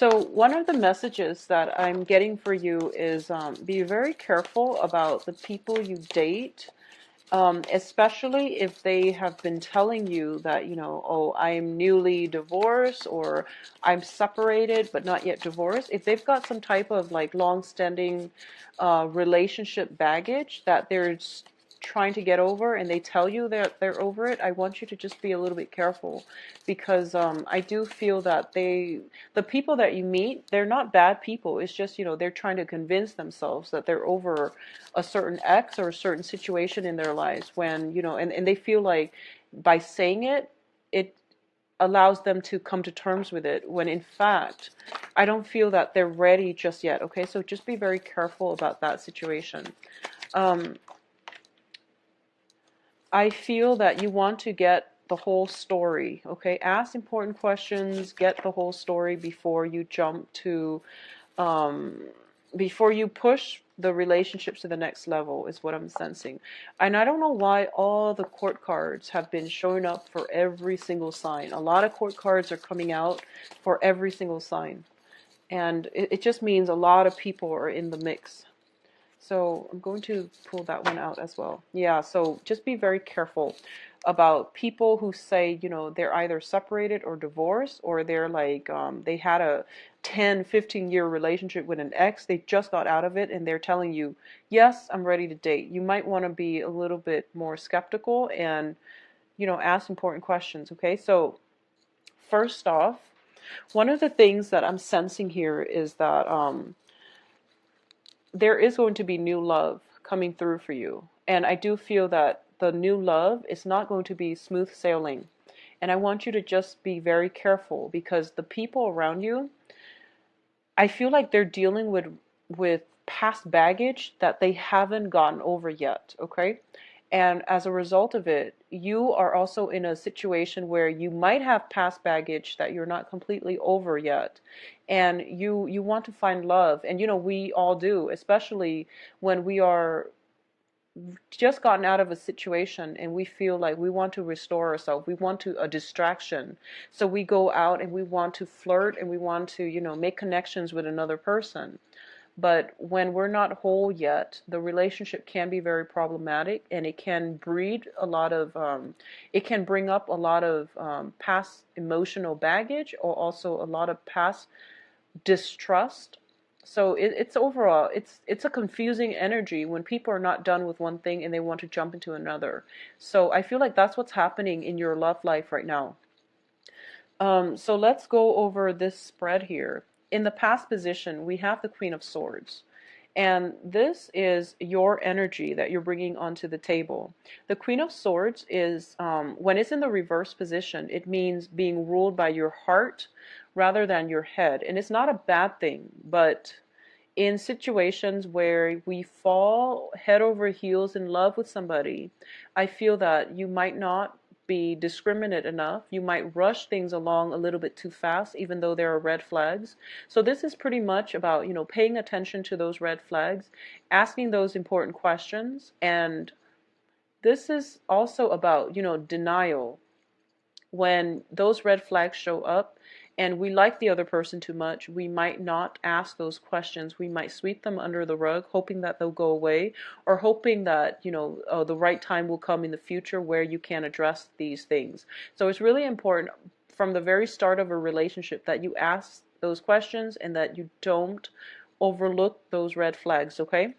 So one of the messages that I'm getting for you is be very careful about the people you date, especially if they have been telling you that, oh, I'm newly divorced or I'm separated but not yet divorced. If they've got some type of like long-standing relationship baggage that they're trying to get over and they tell you that they're over it, I want you to just be a little bit careful because I do feel that the people that you meet, they're not bad people. It's just, they're trying to convince themselves that they're over a certain ex or a certain situation in their lives when, and they feel like by saying it, it allows them to come to terms with it when in fact, I don't feel that they're ready just yet. Okay, so just be very careful about that situation. Um, I feel that you want to get the whole story, okay? Ask important questions, get the whole story um, before you push the relationships to the next level, is what I'm sensing. And I don't know why all the court cards have been showing up for every single sign. A lot of court cards are coming out for every single sign. And it just means a lot of people are in the mix. So I'm going to pull that one out as well. Yeah, so just be very careful about people who say, they're either separated or divorced, or they're like, they had a 10, 15-year relationship with an ex. They just got out of it and they're telling you, yes, I'm ready to date. You might want to be a little bit more skeptical and, ask important questions, okay? So first off, one of the things that I'm sensing here is that there is going to be new love coming through for you. And I do feel that the new love is not going to be smooth sailing. And I want you to just be very careful because the people around you, I feel like they're dealing with past baggage that they haven't gotten over yet, okay? And as a result of it, you are also in a situation where you might have past baggage that you're not completely over yet. And you want to find love. And we all do, especially when we are just gotten out of a situation and we feel like we want to restore ourselves. We want to a distraction. So we go out and we want to flirt and we want to, make connections with another person. But when we're not whole yet, the relationship can be very problematic and it can breed a lot of, it can bring up a lot of past emotional baggage or also a lot of past distrust. So it's overall, it's a confusing energy when people are not done with one thing and they want to jump into another. So I feel like that's what's happening in your love life right now. So let's go over this spread here. In the past position, we have the Queen of Swords. And this is your energy that you're bringing onto the table. The Queen of Swords is, when it's in the reverse position, it means being ruled by your heart rather than your head. And it's not a bad thing, but in situations where we fall head over heels in love with somebody, I feel that you might not be discriminate enough. You might rush things along a little bit too fast, even though there are red flags. So this is pretty much about, paying attention to those red flags, asking those important questions. And this is also about, denial. When those red flags show up and we like the other person too much, we might not ask those questions. We might sweep them under the rug, hoping that they'll go away, or hoping that, the right time will come in the future where you can address these things. So it's really important from the very start of a relationship that you ask those questions and that you don't overlook those red flags, okay?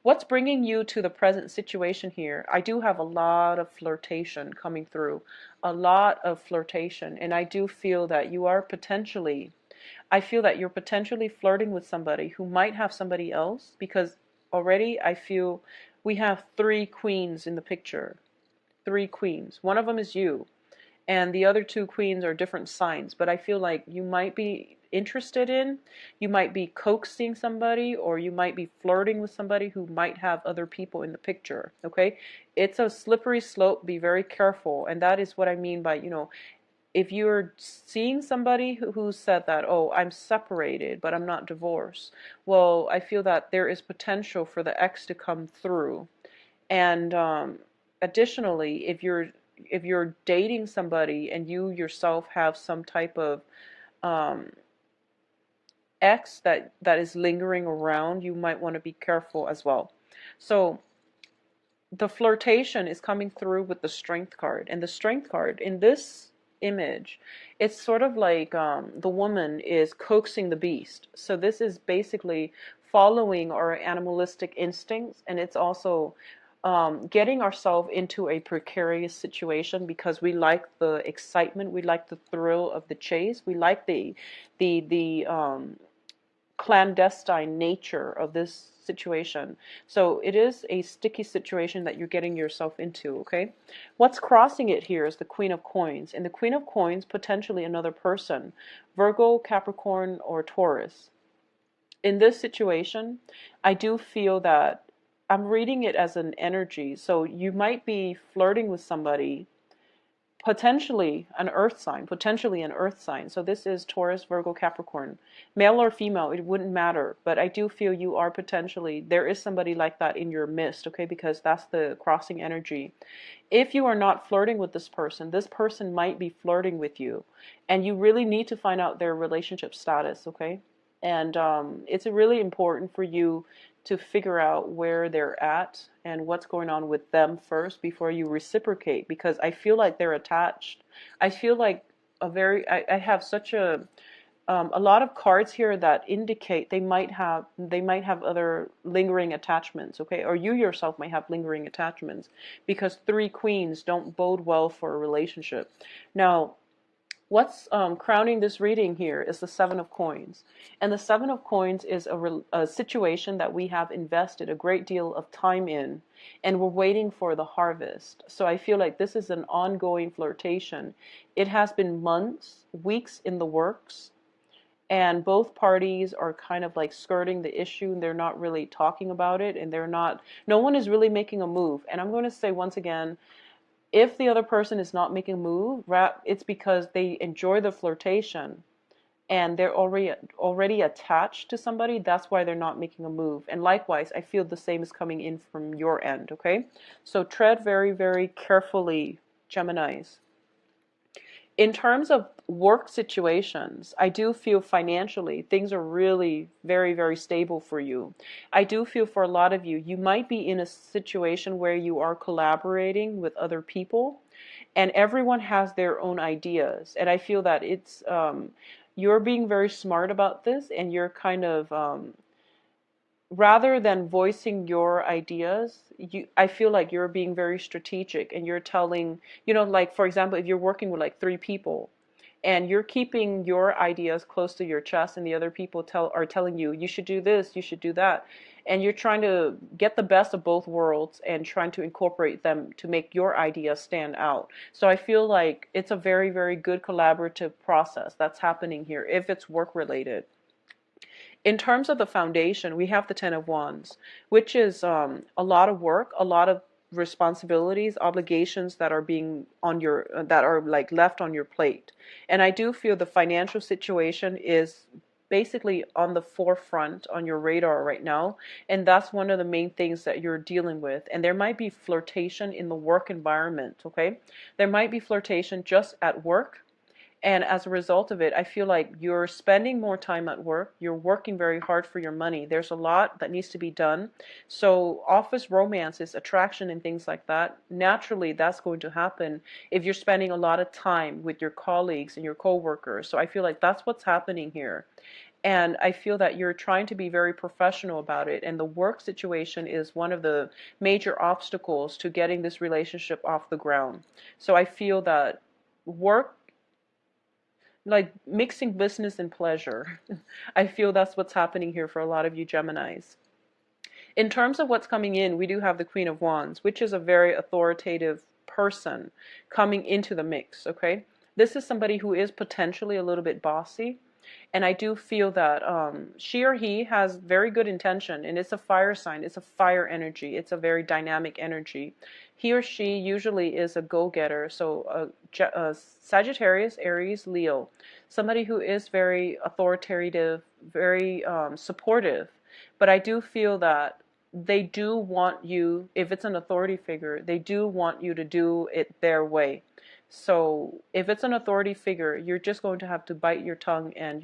What's bringing you to the present situation here? I do have a lot of flirtation coming through, a lot of flirtation, and I do feel that I feel that you're potentially flirting with somebody who might have somebody else because already I feel we have three queens in the picture. Three queens. One of them is you and the other two queens are different signs, but I feel like you might be interested in, you might be coaxing somebody, or you might be flirting with somebody who might have other people in the picture, okay? It's a slippery slope, be very careful, and that is what I mean by, if you're seeing somebody who said that, oh, I'm separated, but I'm not divorced, well, I feel that there is potential for the ex to come through. And additionally, if you're dating somebody and you yourself have some type of um, ex that is lingering around, you might want to be careful as well. So the flirtation is coming through with the strength card. And the strength card in this image, it's sort of like the woman is coaxing the beast. So this is basically following our animalistic instincts, and it's also getting ourselves into a precarious situation because we like the excitement, we like the thrill of the chase, we like the clandestine nature of this situation. So it is a sticky situation that you're getting yourself into, okay? What's crossing it here is the Queen of Coins. And the Queen of Coins, potentially another person, Virgo, Capricorn, or Taurus. In this situation, I do feel that I'm reading it as an energy. So you might be flirting with somebody, potentially an earth sign, potentially an earth sign. So this is Taurus, Virgo, Capricorn. Male or female, it wouldn't matter. But I do feel you are potentially, there is somebody like that in your midst, okay? Because that's the crossing energy. If you are not flirting with this person might be flirting with you. And you really need to find out their relationship status, okay? And it's really important for you to figure out where they're at and what's going on with them first before you reciprocate, because I feel like they're attached. I feel like I have such a lot of cards here that indicate they might have other lingering attachments, okay? Or you yourself might have lingering attachments, because three queens don't bode well for a relationship. Now, what's crowning this reading here is the Seven of Coins. And the Seven of Coins is a situation that we have invested a great deal of time in, and we're waiting for the harvest. So I feel like this is an ongoing flirtation. It has been months, weeks in the works, and both parties are kind of like skirting the issue, and they're not really talking about it, and no one is really making a move. And I'm going to say once again, if the other person is not making a move, it's because they enjoy the flirtation and they're already attached to somebody. That's why they're not making a move. And likewise, I feel the same is coming in from your end, okay? So tread very, very carefully, Geminis. In terms of work situations, I do feel financially things are really very, very stable for you. I do feel for a lot of you, you might be in a situation where you are collaborating with other people and everyone has their own ideas. And I feel that you're being very smart about this, and you're kind of rather than voicing your ideas, I feel like you're being very strategic, and you're telling, like, for example, if you're working with like three people and you're keeping your ideas close to your chest, and the other people are telling you, you should do this, you should do that. And you're trying to get the best of both worlds and trying to incorporate them to make your idea stand out. So I feel like it's a very, very good collaborative process that's happening here if it's work related. In terms of the foundation, we have the Ten of Wands, which is a lot of work, a lot of responsibilities, obligations that are being that are like left on your plate. And I do feel the financial situation is basically on the forefront on your radar right now, and that's one of the main things that you're dealing with. And there might be flirtation in the work environment, okay? There might be flirtation just at work. And as a result of it, I feel like you're spending more time at work. You're working very hard for your money. There's a lot that needs to be done. So office romances, attraction, and things like that, naturally that's going to happen if you're spending a lot of time with your colleagues and your coworkers. So I feel like that's what's happening here. And I feel that you're trying to be very professional about it. And the work situation is one of the major obstacles to getting this relationship off the ground. So I feel that work, like mixing business and pleasure. I feel that's what's happening here for a lot of you Geminis. In terms of what's coming in, we do have the Queen of Wands, which is a very authoritative person coming into the mix, okay? This is somebody who is potentially a little bit bossy. And I do feel that she or he has very good intention, and it's a fire sign. It's a fire energy. It's a very dynamic energy. He or she usually is a go-getter. So Sagittarius, Aries, Leo, somebody who is very authoritative, very supportive. But I do feel that they do want you, if it's an authority figure, they do want you to do it their way. So if it's an authority figure, you're just going to have to bite your tongue and,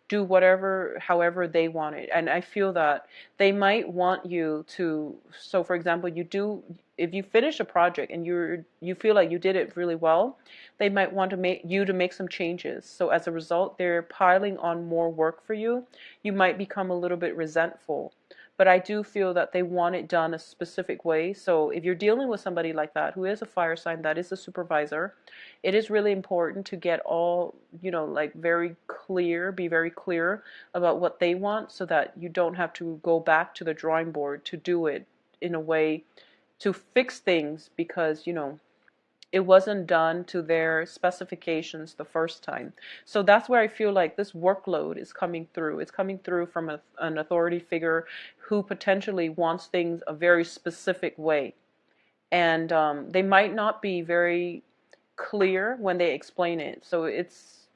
do whatever, however they want it. And I feel that they might want you to, so for example, if you finish a project and you feel like you did it really well, they might want to make you to make some changes. So as a result, they're piling on more work for you. You might become a little bit resentful. But I do feel that they want it done a specific way. So if you're dealing with somebody like that, who is a fire sign, that is a supervisor, it is really important to get all, like be very clear about what they want, so that you don't have to go back to the drawing board to do it in a way to fix things, because, it wasn't done to their specifications the first time. So that's where I feel like this workload is coming through. It's coming through from an authority figure who potentially wants things a very specific way. And they might not be very clear when they explain it. So it's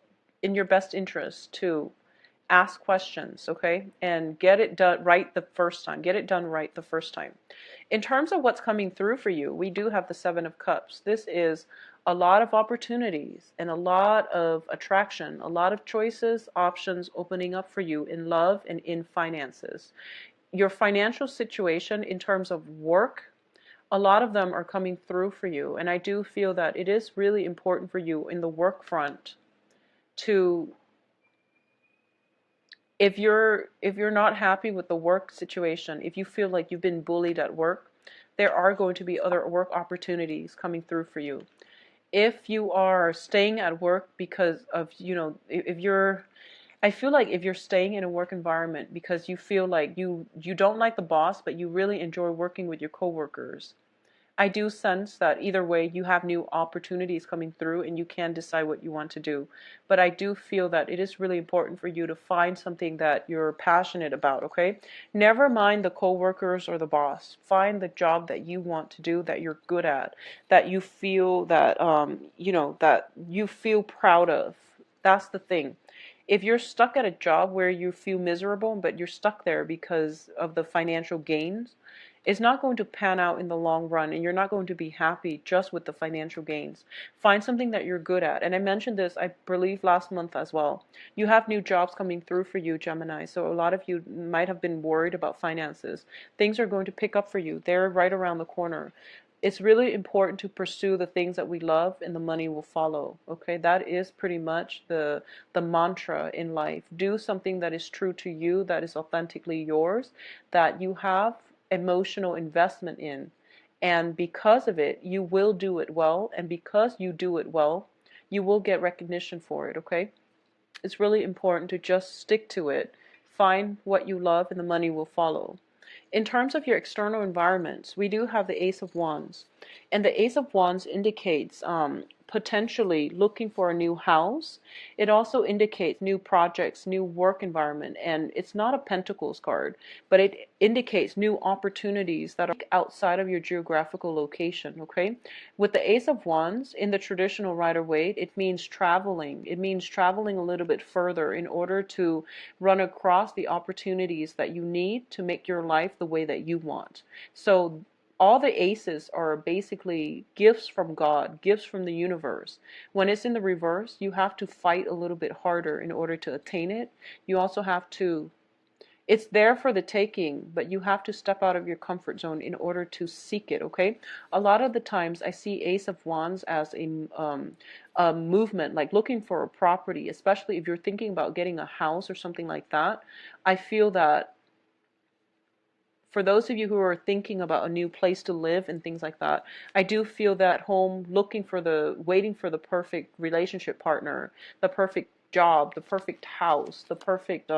in your best interest to ask questions, okay? And get it done right the first time. Get it done right the first time. In terms of what's coming through for you, we do have the Seven of Cups. This is a lot of opportunities and a lot of attraction, a lot of choices, options opening up for you in love and in finances. Your financial situation in terms of work, a lot of them are coming through for you. And I do feel that it is really important for you in the work front to, if you're not happy with the work situation, if you feel like you've been bullied at work, there are going to be other work opportunities coming through for you. If you are staying at work because of, I feel like if you're staying in a work environment because you feel like you don't like the boss, but you really enjoy working with your coworkers, I do sense that either way you have new opportunities coming through and you can decide what you want to do. But I do feel that it is really important for you to find something that you're passionate about, okay? Never mind the coworkers or the boss. Find the job that you want to do, that you're good at, that you feel that that you feel proud of. That's the thing. If you're stuck at a job where you feel miserable, but you're stuck there because of the financial gains, it's not going to pan out in the long run, and you're not going to be happy just with the financial gains. Find something that you're good at. And I mentioned this, I believe, last month as well. You have new jobs coming through for you, Gemini. So a lot of you might have been worried about finances. Things are going to pick up for you. They're right around the corner. It's really important to pursue the things that we love, and the money will follow. Okay, that is pretty much the mantra in life. Do something that is true to you, that is authentically yours, that you have emotional investment in, and because of it you will do it well, and because you do it well you will get recognition for it, okay? It's really important to just stick to it, find what you love, and the money will follow. In terms of your external environments, we do have the Ace of Wands, and the Ace of Wands indicates potentially looking for a new house. It also indicates new projects, new work environment, and it's not a Pentacles card, but it indicates new opportunities that are outside of your geographical location, okay? With the Ace of Wands, in the traditional Rider-Waite, it means traveling. It means traveling a little bit further in order to run across the opportunities that you need to make your life the way that you want. So all the aces are basically gifts from God, gifts from the universe. When it's in the reverse, you have to fight a little bit harder in order to attain it. You also have to, it's there for the taking, but you have to step out of your comfort zone in order to seek it, okay? A lot of the times I see Ace of Wands as a movement, like looking for a property, especially if you're thinking about getting a house or something like that. I feel that for those of you who are thinking about a new place to live and things like that, I do feel that home, waiting for the perfect relationship partner, the perfect job, the perfect house, the perfect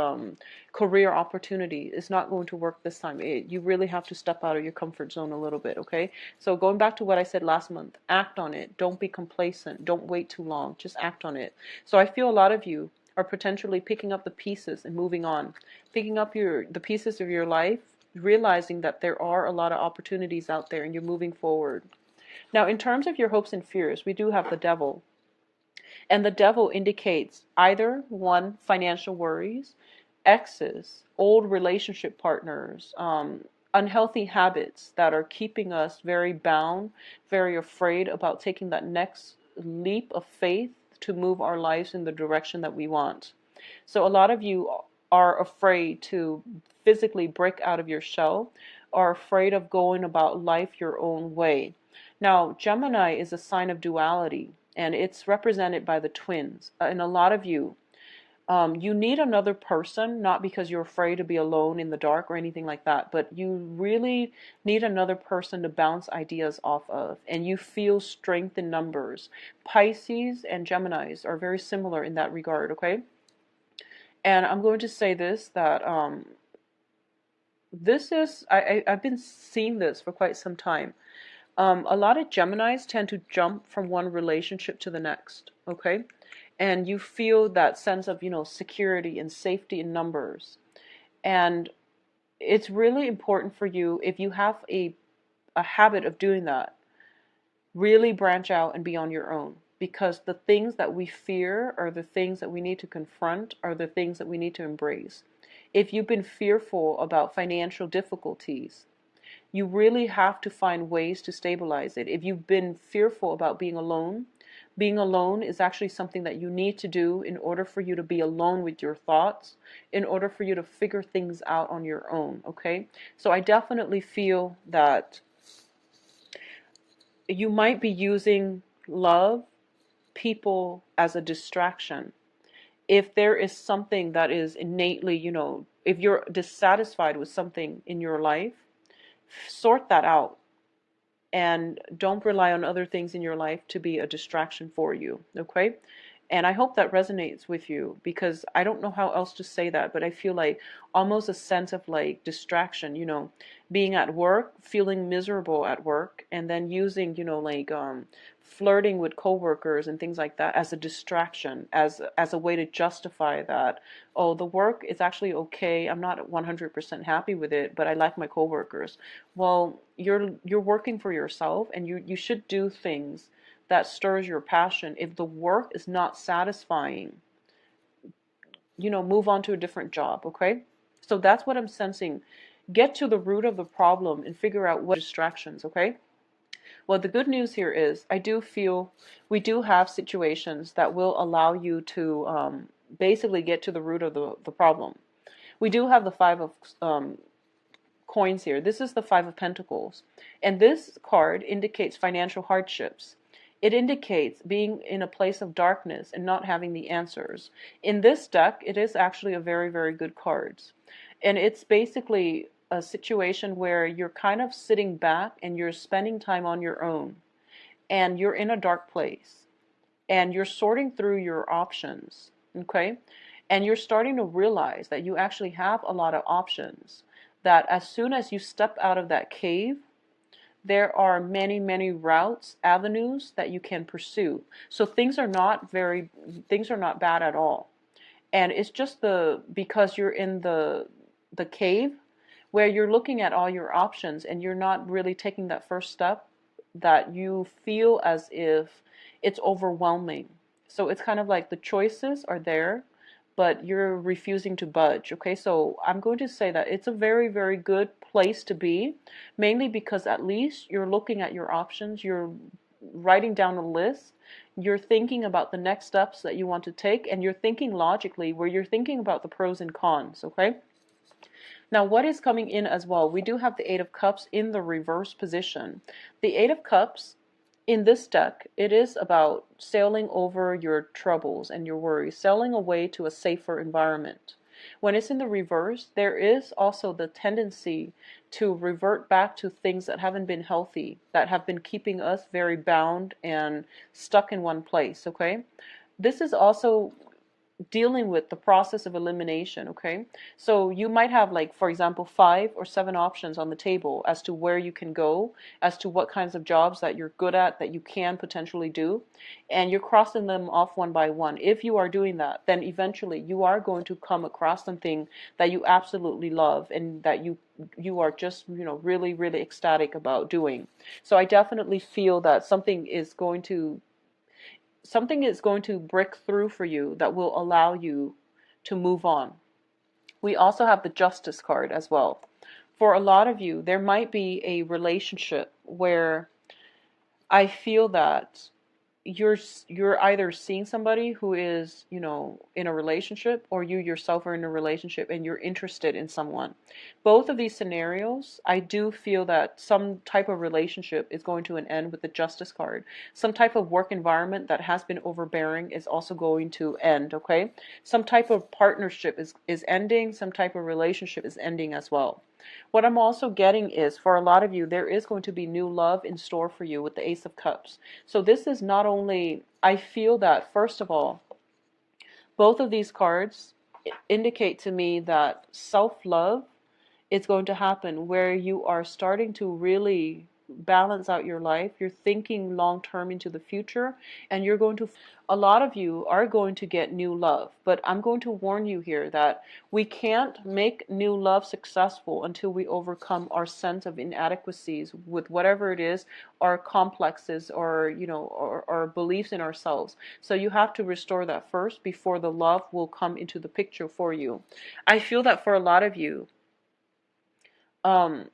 career opportunity is not going to work this time. You really have to step out of your comfort zone a little bit, okay? So going back to what I said last month, act on it. Don't be complacent. Don't wait too long. Just act on it. So I feel a lot of you are potentially picking up the pieces and moving on, picking up the pieces of your life, realizing that there are a lot of opportunities out there and you're moving forward. Now, in terms of your hopes and fears, we do have the Devil. And the Devil indicates either one, financial worries, exes, old relationship partners, unhealthy habits that are keeping us very bound, very afraid about taking that next leap of faith to move our lives in the direction that we want. So a lot of you are afraid to physically break out of your shell, are afraid of going about life your own way. Now, Gemini is a sign of duality, and it's represented by the twins. And a lot of you, you need another person, not because you're afraid to be alone in the dark or anything like that, but you really need another person to bounce ideas off of, and you feel strength in numbers. Pisces and Geminis are very similar in that regard, okay? And I'm going to say this, that this is, I've been seeing this for quite some time. A lot of Geminis tend to jump from one relationship to the next, okay? And you feel that sense of, security and safety in numbers. And it's really important for you, if you have a habit of doing that, really branch out and be on your own. Because the things that we fear are the things that we need to confront, are the things that we need to embrace. If you've been fearful about financial difficulties, you really have to find ways to stabilize it. If you've been fearful about being alone is actually something that you need to do in order for you to be alone with your thoughts, in order for you to figure things out on your own, okay? So I definitely feel that you might be using love, people as a distraction. If there is something that is innately, if you're dissatisfied with something in your life, sort that out. And don't rely on other things in your life to be a distraction for you, okay? And I hope that resonates with you, because I don't know how else to say that, but I feel like almost a sense of like distraction, being at work, feeling miserable at work, and then using, flirting with coworkers and things like that as a distraction, as a way to justify that. Oh, the work is actually okay. I'm not 100% happy with it, but I like my coworkers. Well, you're working for yourself, and you should do things that stirs your passion. If the work is not satisfying, move on to a different job, okay? So that's what I'm sensing. Get to the root of the problem and figure out what distractions, okay? Well, the good news here is I do feel we do have situations that will allow you to basically get to the root of the problem. We do have the Five of coins here. This is the Five of Pentacles. And this card indicates financial hardships. It indicates being in a place of darkness and not having the answers. In this deck, it is actually a very, very good card. And it's basically a situation where you're kind of sitting back and you're spending time on your own. And you're in a dark place. And you're sorting through your options. Okay? And you're starting to realize that you actually have a lot of options. That as soon as you step out of that cave, there are many, many routes, avenues that you can pursue. So things are not bad at all. And it's just because you're in the cave where you're looking at all your options and you're not really taking that first step, that you feel as if it's overwhelming. So it's kind of like the choices are there, but you're refusing to budge, okay? So I'm going to say that it's a very, very good place to be, mainly because at least you're looking at your options, you're writing down a list, you're thinking about the next steps that you want to take, and you're thinking logically, where you're thinking about the pros and cons, okay? Now, what is coming in as well? We do have the Eight of Cups in the reverse position. The Eight of Cups in this deck, it is about sailing over your troubles and your worries, sailing away to a safer environment. When it's in the reverse, there is also the tendency to revert back to things that haven't been healthy, that have been keeping us very bound and stuck in one place, okay? This is also dealing with the process of elimination, okay? So you might have, like, for example, 5 or 7 options on the table as to where you can go, as to what kinds of jobs that you're good at, that you can potentially do, and you're crossing them off one by one. If you are doing that, then eventually you are going to come across something that you absolutely love and that you are just, really, really ecstatic about doing. So I definitely feel that something is going to break through for you that will allow you to move on. We also have the Justice card as well. For a lot of you, there might be a relationship where I feel that you're either seeing somebody who is, in a relationship, or you yourself are in a relationship and you're interested in someone. Both of these scenarios, I do feel that some type of relationship is going to an end with the Justice card. Some type of work environment that has been overbearing is also going to end, okay? Some type of partnership is ending, some type of relationship is ending as well. What I'm also getting is, for a lot of you, there is going to be new love in store for you with the Ace of Cups. So this is not only, I feel that, first of all, both of these cards indicate to me that self-love is going to happen, where you are starting to really balance out your life. You're thinking long term into the future, and you're going to, a lot of you are going to get new love. But I'm going to warn you here that we can't make new love successful until we overcome our sense of inadequacies with whatever it is, our complexes, or our beliefs in ourselves. So you have to restore that first before the love will come into the picture for you. I feel that for a lot of you, um,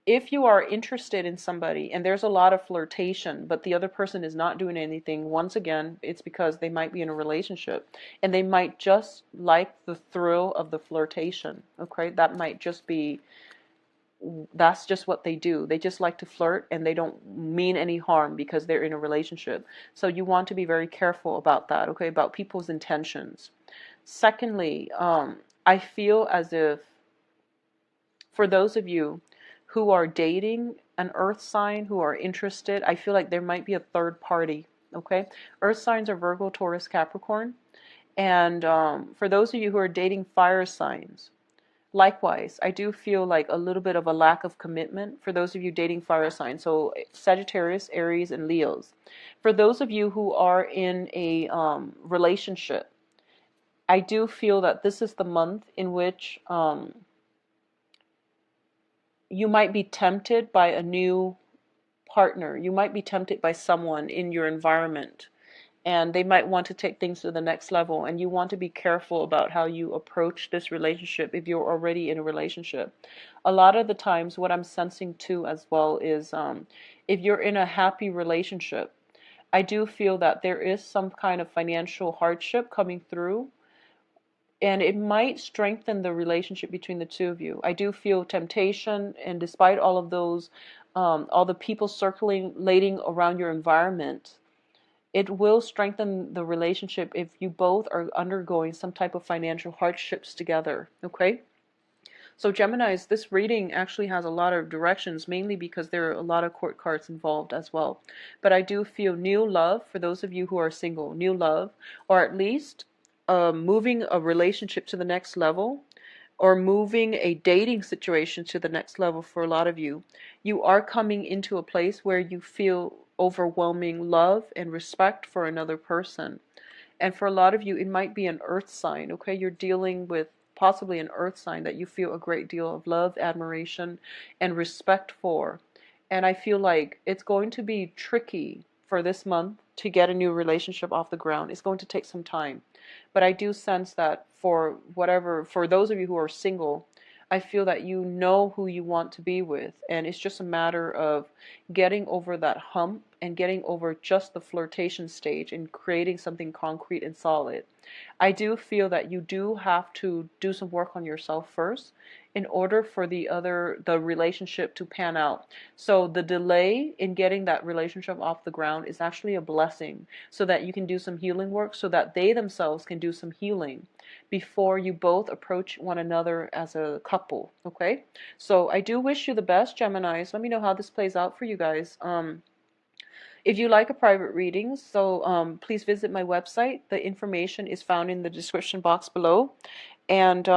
if you are interested in somebody and there's a lot of flirtation, but the other person is not doing anything, once again, it's because they might be in a relationship and they might just like the thrill of the flirtation. Okay, that might just be, that's just what they do. They just like to flirt and they don't mean any harm because they're in a relationship. So you want to be very careful about that, okay, about people's intentions. Secondly, I feel as if, for those of you who are dating an earth sign, who are interested, I feel like there might be a third party, okay? Earth signs are Virgo, Taurus, Capricorn. And for those of you who are dating fire signs, likewise, I do feel like a little bit of a lack of commitment for those of you dating fire signs. So Sagittarius, Aries, and Leos. For those of you who are in a relationship, I do feel that this is the month in which you might be tempted by a new partner. You might be tempted by someone in your environment, and they might want to take things to the next level, and you want to be careful about how you approach this relationship if you're already in a relationship. A lot of the times what I'm sensing too as well is, if you're in a happy relationship, I do feel that there is some kind of financial hardship coming through, and it might strengthen the relationship between the two of you. I do feel temptation, and despite all of those, all the people circulating around your environment, it will strengthen the relationship if you both are undergoing some type of financial hardships together, okay? So Geminis, this reading actually has a lot of directions, mainly because there are a lot of court cards involved as well. But I do feel new love for those of you who are single, new love, or at least moving a relationship to the next level, or moving a dating situation to the next level. For a lot of you, you are coming into a place where you feel overwhelming love and respect for another person. And for a lot of you, it might be an earth sign, okay? You're dealing with possibly an earth sign that you feel a great deal of love, admiration, and respect for. And I feel like it's going to be tricky for this month to get a new relationship off the ground. It's going to take some time. But I do sense that for those of you who are single, I feel that you know who you want to be with, and it's just a matter of getting over that hump and getting over just the flirtation stage and creating something concrete and solid. I do feel that you do have to do some work on yourself first in order for the relationship to pan out. So the delay in getting that relationship off the ground is actually a blessing, so that you can do some healing work, so that they themselves can do some healing before you both approach one another as a couple, okay? So I do wish you the best, Geminis. Let me know how this plays out for you guys. If you like a private reading, please visit my website. The information is found in the description box below. And